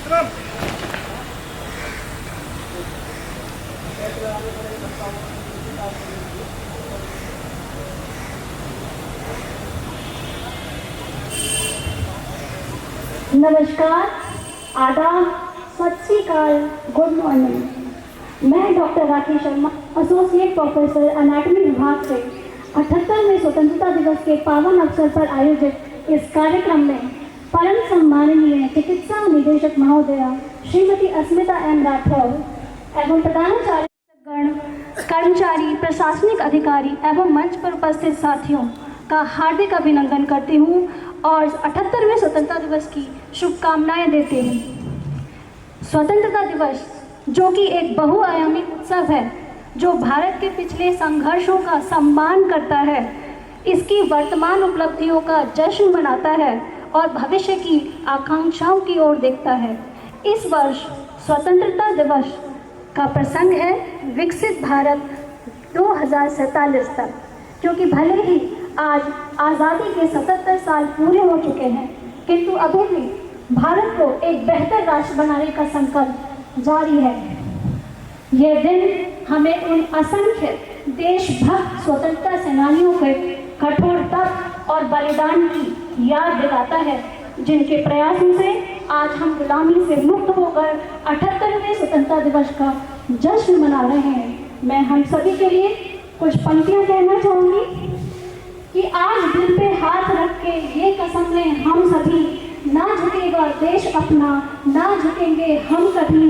नमस्कार, आदाब, सत श्री अकाल, गुड मॉर्निंग। मैं डॉक्टर राखी शर्मा, एसोसिएट प्रोफेसर एनाटॉमी विभाग से 78वें स्वतंत्रता दिवस के पावन अवसर पर आयोजित इस कार्यक्रम में परम सम्माननीय चिकित्सा निदेशक महोदया श्रीमती अस्मिता एम राठौर एवं प्रधानाचार्य गण, कर्मचारी, प्रशासनिक अधिकारी एवं मंच पर उपस्थित साथियों का हार्दिक अभिनंदन करती हूँ और 78वें स्वतंत्रता दिवस की शुभकामनाएं देते हैं। स्वतंत्रता दिवस जो कि एक बहुआयामी उत्सव है, जो भारत के पिछले संघर्षों का सम्मान करता है, इसकी वर्तमान उपलब्धियों का जश्न मनाता है और भविष्य की आकांक्षाओं की ओर देखता है। इस वर्ष स्वतंत्रता दिवस का प्रसंग है विकसित भारत 2047 तक, क्योंकि भले ही आज आज़ादी के 77 साल पूरे हो चुके हैं, किंतु अभी भी भारत को एक बेहतर राष्ट्र बनाने का संकल्प जारी है। यह दिन हमें उन असंख्य देशभक्त स्वतंत्रता सेनानियों के कठोर तप और बलिदान की याद दिलाता है, जिनके प्रयासों से आज हम गुलामी से मुक्त होकर 78वें स्वतंत्रता दिवस का जश्न मना रहे हैं। मैं हम सभी के लिए कुछ पंक्तियां कहना चाहूँगी कि आज दिल पे हाथ रख के ये कसम लें हम सभी, ना झुकेगा देश अपना, ना झुकेंगे हम कभी।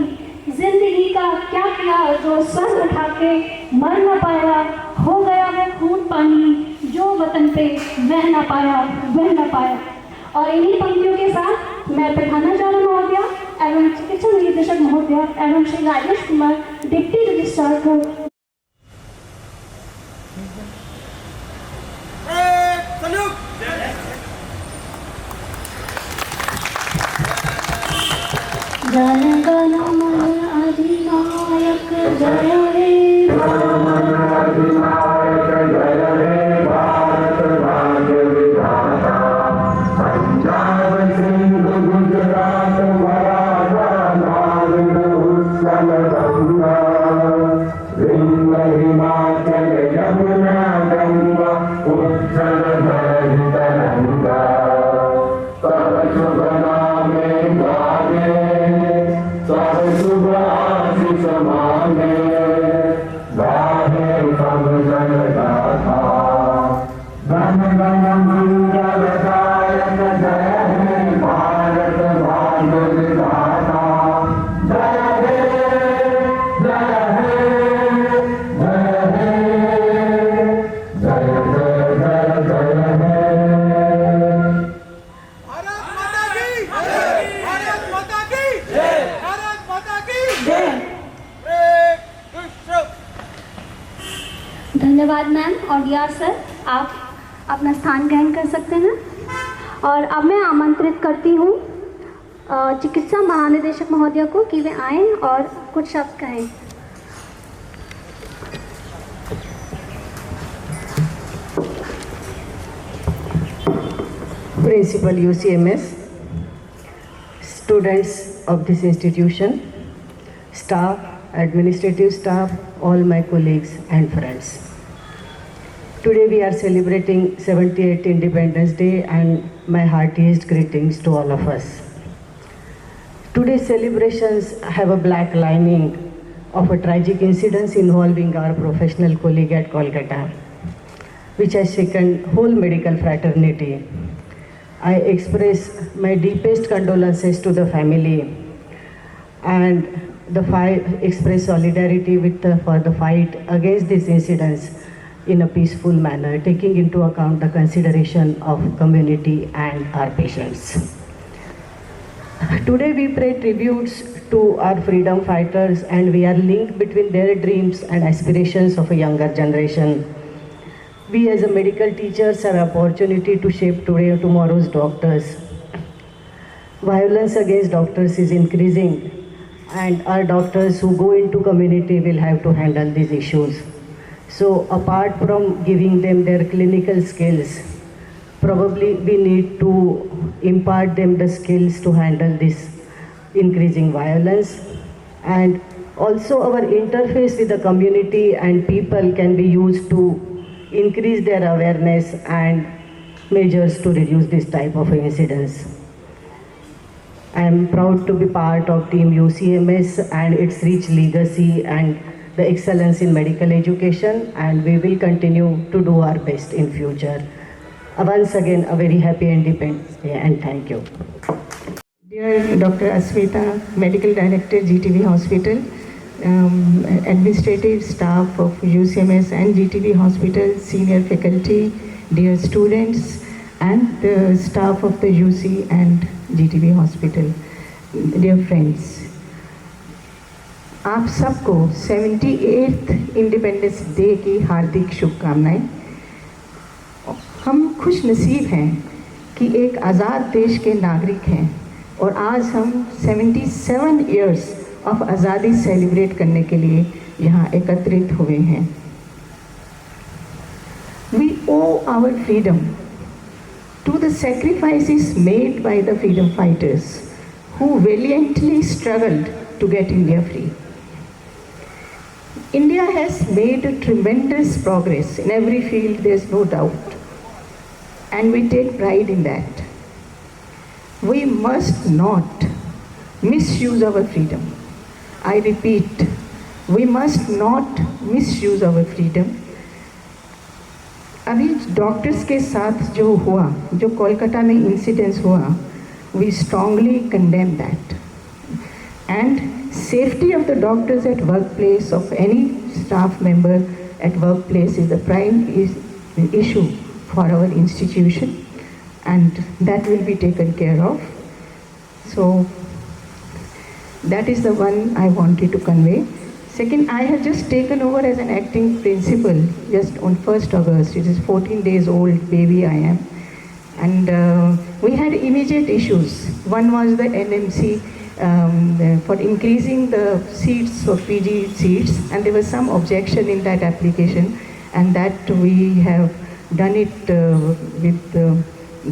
जिंदगी का क्या किया जो सर उठा के मर न पाया, हो गया है खून पानी जो वतन पे बह न पाया, बह न पाया। और इन्हीं पंक्तियों के साथ मैं प्रधानाचार्य महोदया एवं चिकित्सा निदेशक महोदया एवं श्री राजेश कुमार डिप्टी रजिस्ट्रार को जन गण मन अधिनायक जय हे भारत, जय हे भारत भाग्य विधाता। पंजाब सिंध गुजरात मराठा उत्कल गंगा, विंध्य हिमाचल यमुना गंगा, उज्जल भय तरंगा। तब शुभ नामे गावे, तब शुभ आशीष मांगे, गाहे सब जन गाथा। गण गण मंगलदायक जय हे भारत भाग्य विधाता। जय हे, जय हे, जय हे, जय जय जय जय हे। भारत माता की जय, भारत माता की जय, भारत माता की जय। धन्यवाद मैम और डियर सर, आप अपना स्थान ग्रहण कर सकते हैं। और अब मैं आमंत्रित करती हूँ चिकित्सा महानिदेशक महोदया को कि वे आएं और कुछ शब्द कहें। Principal UCMS, students of this institution, staff, administrative staff, all my colleagues and friends. Today we are celebrating 78th Independence Day and my heartiest greetings to all of us. Today's celebrations have a black lining of a tragic incident involving our professional colleague at Kolkata, which has shaken whole medical fraternity. I express my deepest condolences to the family and express solidarity for the fight against these incidents in a peaceful manner, taking into account the consideration of community and our patients. Today we pay tributes to our freedom fighters, and we are linked between their dreams and aspirations of a younger generation. We as a medical teachers have opportunity to shape today or tomorrow's doctors. Violence against doctors is increasing, and our doctors who go into community will have to handle these issues. So apart from giving them their clinical skills, probably we need to impart them the skills to handle these increasing violence, and also our interface with the community and people can be used to increase their awareness and measures to reduce this type of incidents. I am proud to be part of Team UCMS and its rich legacy and the excellence in medical education, and we will continue to do our best in future. Once again, a very happy Independence Day and thank you. Dear Dr. Asmita, Medical Director, GTV Hospital, administrative staff of UCMS and GTV Hospital, senior faculty, dear students, and the staff of the UC and GTV Hospital, dear friends. आप सबको 78th independence day की हार्दिक शुभकामनाएं। हम खुश नसीब हैं कि एक आज़ाद देश के नागरिक हैं और आज हम 77 इयर्स ऑफ आज़ादी सेलिब्रेट करने के लिए यहाँ एकत्रित हुए हैं। We owe our freedom to the sacrifices made by the freedom fighters who valiantly struggled to get India free. India has made a tremendous progress in every field, there's no doubt, and we take pride in that. We must not misuse our freedom. I repeat, we must not misuse our freedom. अभी doctors के साथ जो हुआ, जो कोलकाता में incidence हुआ, we strongly condemn that. And safety of the doctors at workplace, of any staff member at workplace, is the prime issue for our institution, and that will be taken care of. So that is the one I wanted to convey. Second, I have just taken over as an acting principal just on 1st August. It is 14 days old baby I am. And we had immediate issues. One was the NMC for increasing the seats for PG seats, and there was some objection in that application, and that we have done it with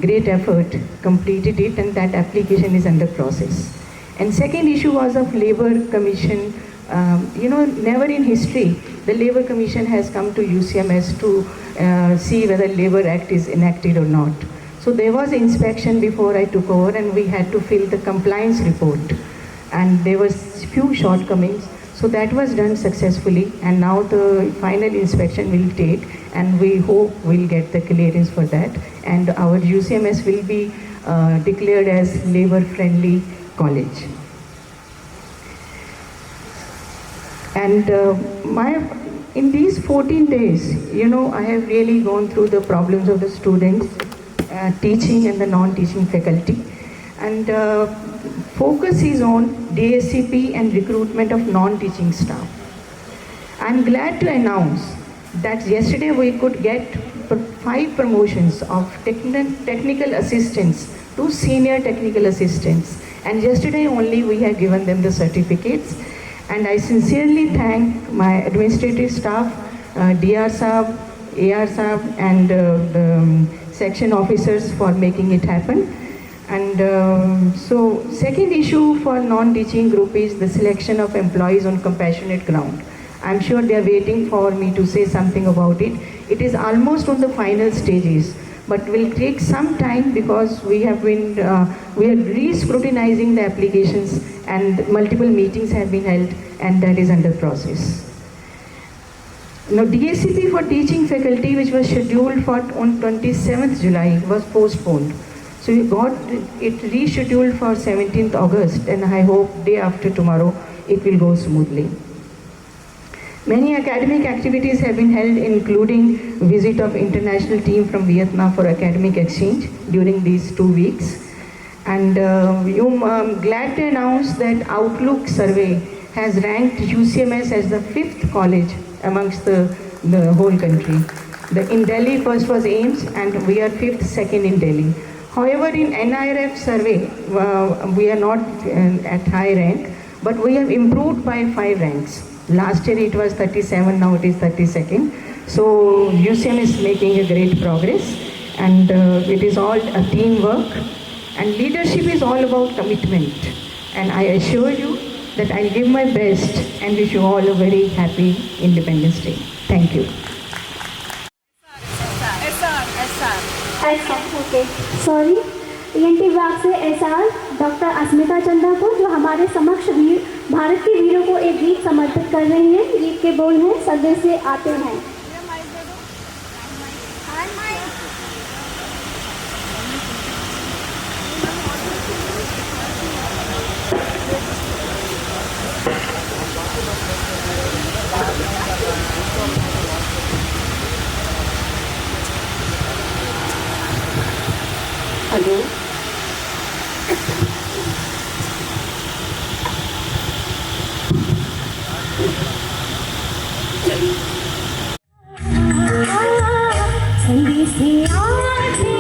great effort, completed it, and that application is under process. And second issue was of Labour Commission. Never in history the Labour Commission has come to UCMS to see whether Labour Act is enacted or not. So there was inspection before I took over, and we had to fill the compliance report, and there was few shortcomings. So that was done successfully, and now the final inspection will take, and we hope we'll get the clearance for that, and our UCMS will be declared as Labour-friendly college. And in these 14 days, I have really gone through the problems of the students, teaching and the non-teaching faculty, and focus is on DSCP and recruitment of non-teaching staff. I'm glad to announce that yesterday we could get 5 promotions of technical assistants to senior technical assistants, and yesterday only we have given them the certificates. And I sincerely thank my administrative staff, DR Saab, AR Saab, and the section officers for making it happen. And so second issue for non-teaching group is the selection of employees on compassionate ground. I'm sure they are waiting for me to say something about it. It is almost on the final stages, but will take some time because we are re-scrutinizing the applications, and multiple meetings have been held, and that is under process. Now, DSCP for teaching faculty, which was scheduled for on 27th July, was postponed. So we got it rescheduled for 17th August, and I hope day after tomorrow it will go smoothly. Many academic activities have been held, including visit of international team from Vietnam for academic exchange during these 2 weeks. And I'm glad to announce that Outlook survey has ranked UCMS as the 5th college amongst the whole country. In Delhi first was AIIMS, and we are 5th, second in Delhi. However, in NIRF survey, we are not at high rank, but we have improved by 5 ranks. Last year it was 37, now it is 32nd. So UCM is making a great progress, and it is all a teamwork, and leadership is all about commitment. And I assure you that I'll give my best and wish you all a very happy Independence Day. Thank you. ऐसा okay sorry ENT विभाग से SR doctor अस्मिता चंदा को जो हमारे समक्ष वीर भारत के वीरों को एक गीत समर्पित कर रही हैं। गीत के बोल हैं सदे से आते हैं। हेलो संगी से आते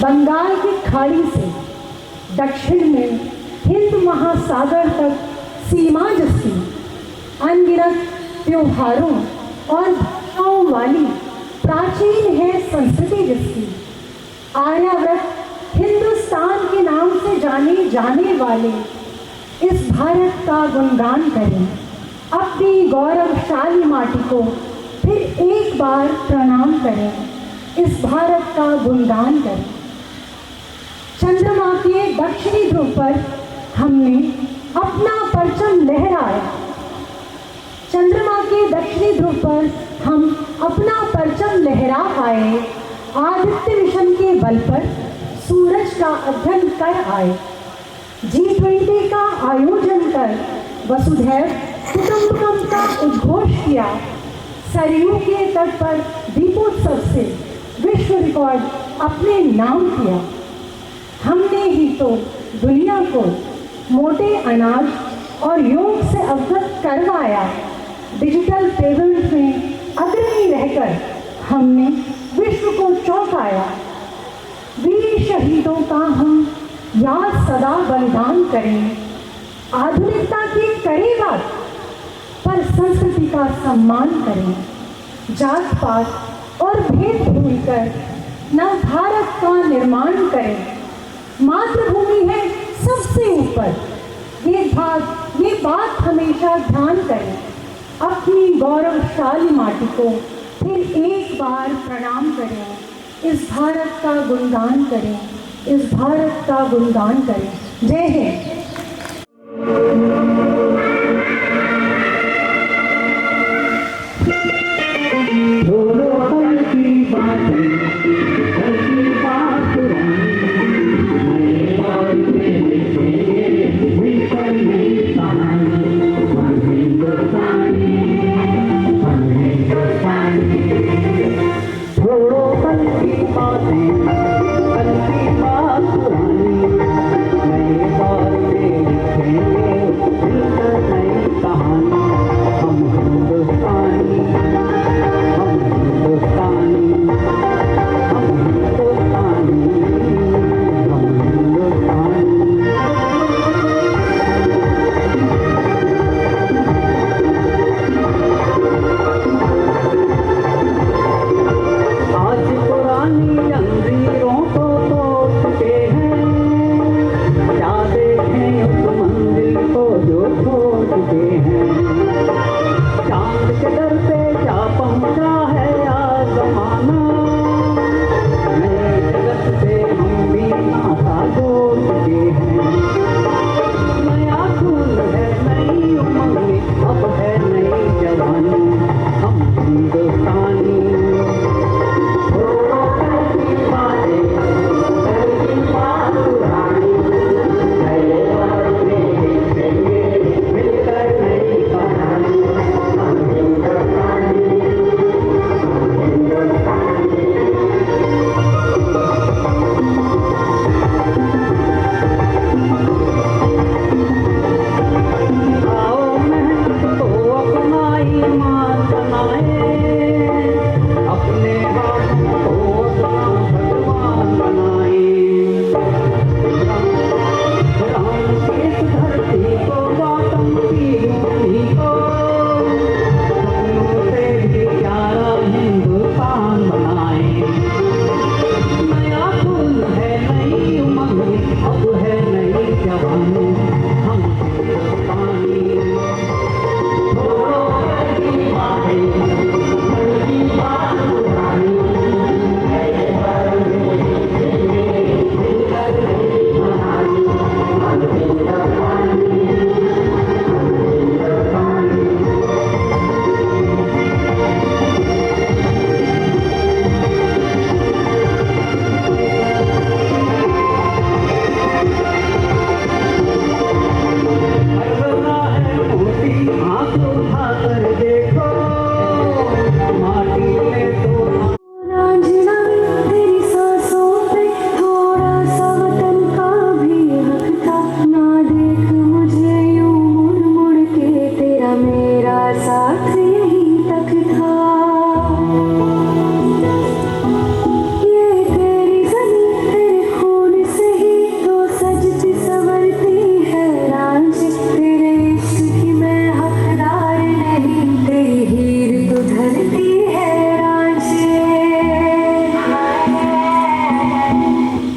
बंगाल की खाड़ी से दक्षिण में हिंद महासागर तक सीमा जिसकी, अनगिनत त्योहारों और भाषाओं वाली प्राचीन है संस्कृति जिसकी, आर्यावर्त हिंदुस्तान के नाम से जाने जाने वाले इस भारत का गुणगान करें, अपनी गौरवशाली माटी को फिर एक बार प्रणाम करें, इस भारत का गुणगान करें। चंद्रमा के दक्षिणी ध्रुव पर हमने अपना परचम लहराया, चंद्रमा के दक्षिणी ध्रुव पर हम अपना परचम लहरा आए, आदित्य मिशन के बल पर सूरज का अध्ययन कर आए, G20 का आयोजन कर वसुधैव कुटुंबकम का उद्घोष किया, सरयू के तट पर दीपोत्सव से विश्व रिकॉर्ड अपने नाम किया। हमने ही तो दुनिया को मोटे अनाज और योग से अवगत करवाया, डिजिटल पेमेंट में अग्रणी रहकर हमने विश्व को चौंकाया। वीर शहीदों का हम याद सदा बलिदान करें, आधुनिकता की कड़े बात पर संस्कृति का सम्मान करें, जात पात और भेद भूलकर नव भारत का निर्माण करें, मातृभूमि है सबसे ऊपर, ये बात हमेशा ध्यान करें, अपनी गौरवशाली माटी को फिर एक बार प्रणाम करें, इस भारत का गुणगान करें, इस भारत का गुणगान करें। जय हिंद। बात पुरानी, नई बात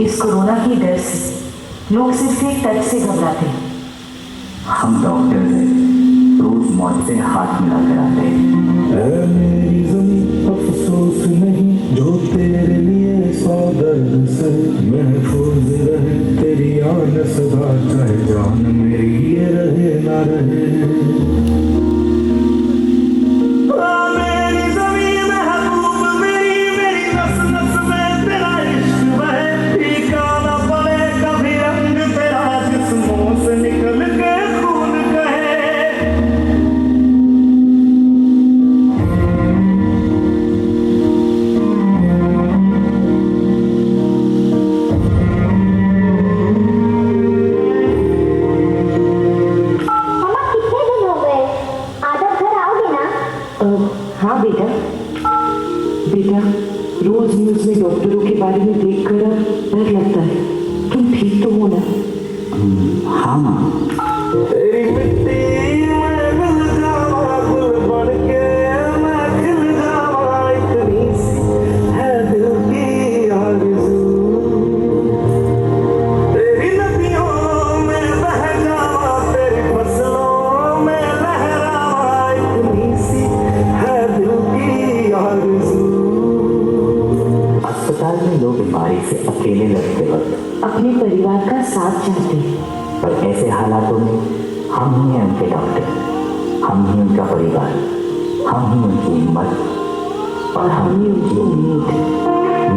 इस कोरोना की डर से लोग सिर्फ एक टच से घबराते हैं। हम डॉक्टर हैं, रोज मौत से हाथ मिलाकर आते हैं। ऐ मेरी ज़मीं अफसोस नहीं जो तेरे लिए सौ दर्द से महफूज रहे तेरी आन सदा, चाहे जान मेरी ये रहे ना रहे। हाँ बेटा, रोज न्यूज में डॉक्टरों के बारे में देखकर डर लगता है। तुम ठीक तो हो ना? हाँ माँ। तेरी मिट्टी में मिल जावा, गुल बन के मैं खिल जावा, इतनी सी है दिल की आरज़ू। तेरी नदियों में बह जावा, तेरी फसलों में लहरावा, इतनी सी है दिल की आरज़ू। अस्पताल में लोग बीमारी से अकेले लगते वक्त अपने परिवार का साथ चाहते हैं, पर ऐसे हालातों में हम ही हैं उनके डॉक्टर, हम ही उनका परिवार, हम ही उनकी हिम्मत और हम ही उनकी उम्मीद।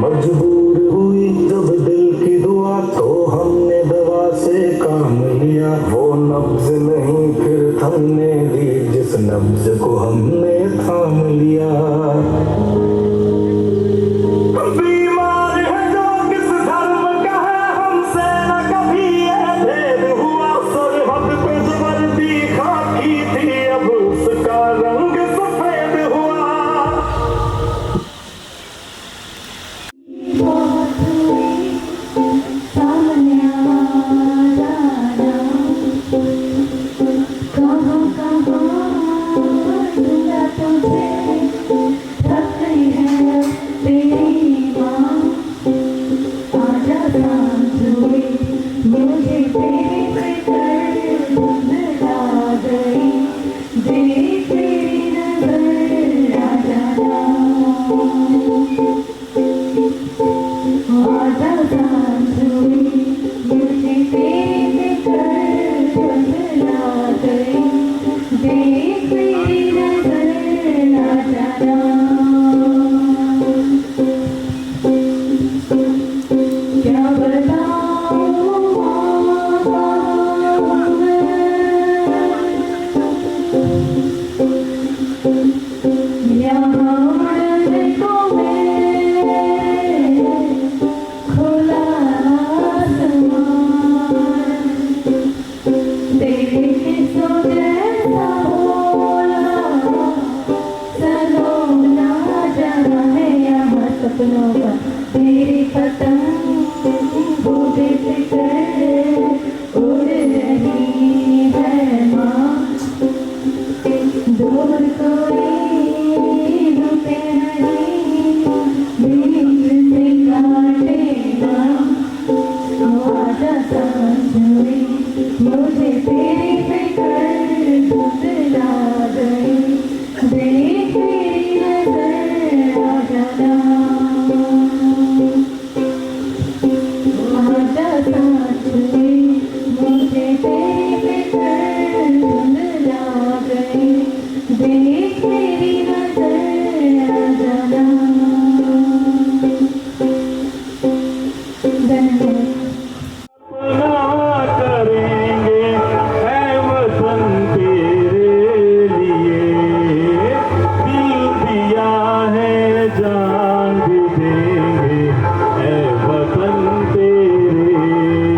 मजबूर हुई जब दिल की दुआ तो हमने दवा से काम लिया, वो नब्ज नहीं फिर थमने दी जिस नब्ज को हमने थाम लिया। बीमार है जो किस धर्म का है, हमसे न कभी ये भेद हुआ, सरहद पे जो वर्दी खाकी थी अब उसका रंग सफेद हुआ। जान भी देंगे ऐ वतन तेरे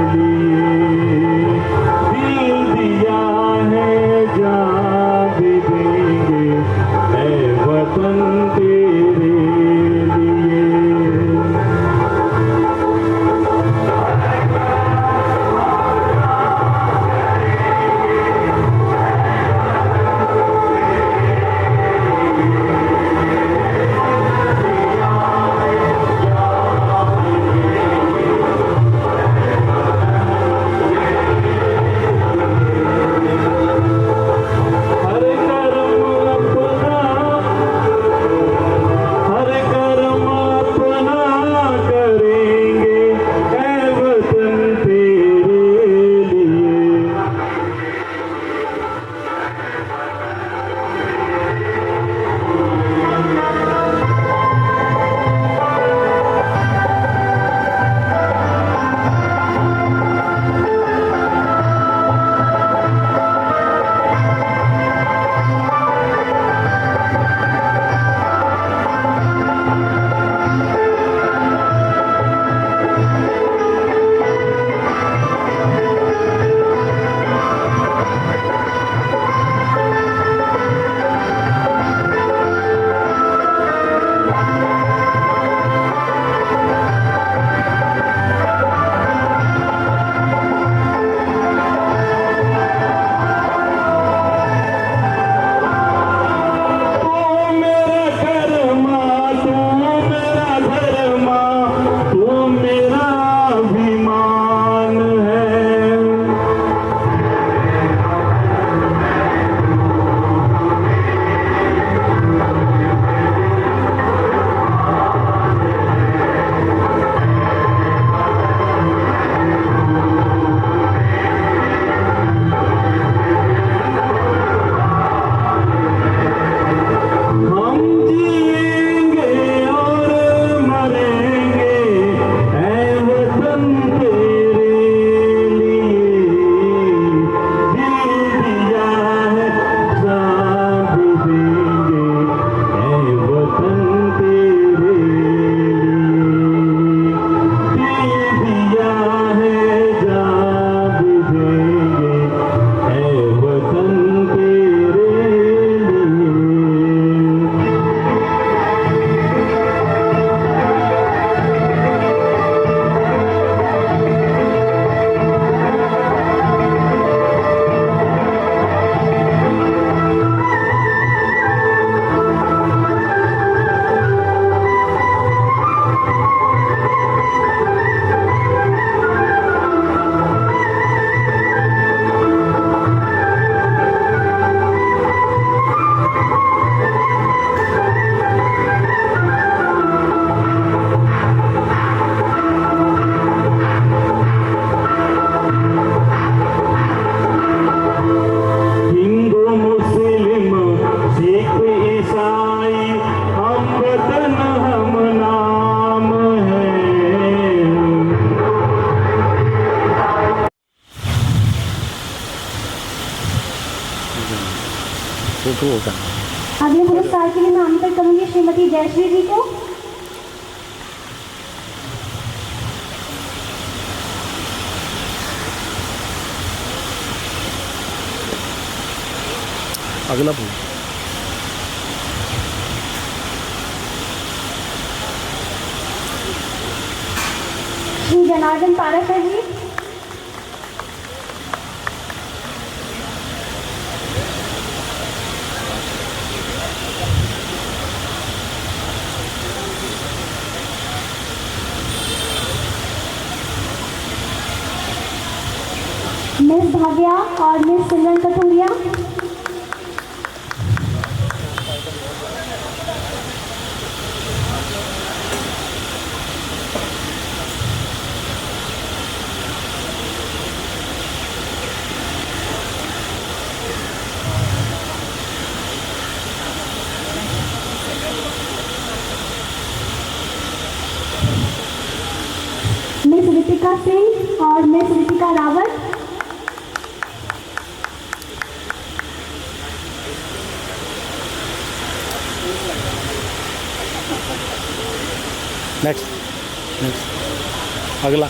अगले पुरस्कार के लिए मैं आमंत्रित करूंगी श्रीमती जयश्री जी को। अगला फूल श्री जनार्दन पारासर जी। मिस भाग्या और मिस सिमरन कथूरिया। मिस रितिका सिंह और मिस रितिका रावत। नेक्स्ट अगला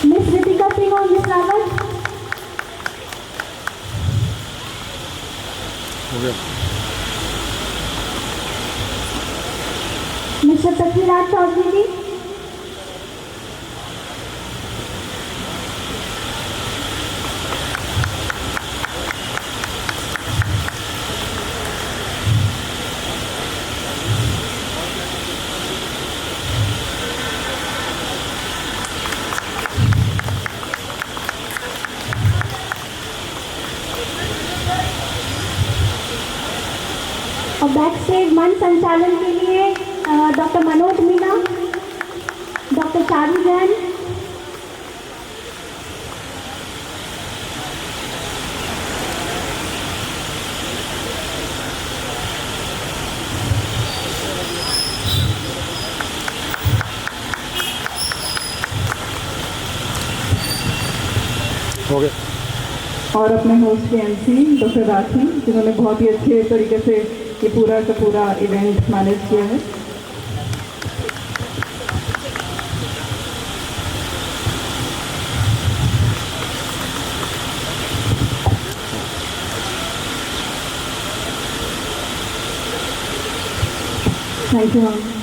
मिस रितिका सिंह और मिस रावत। हो गया। मिस्टर पृथ्वीराज चौधरी जी। और बैक स्टेज मंच संचालन के लिए डॉक्टर मनोज मीना, डॉक्टर चारू जैन, हो गया। और अपने होस्ट के एमसी डॉक्टर राठी, जिन्होंने बहुत ही अच्छे तरीके से ये पूरा का पूरा इवेंट मैनेज किया है। Thank you ma'am.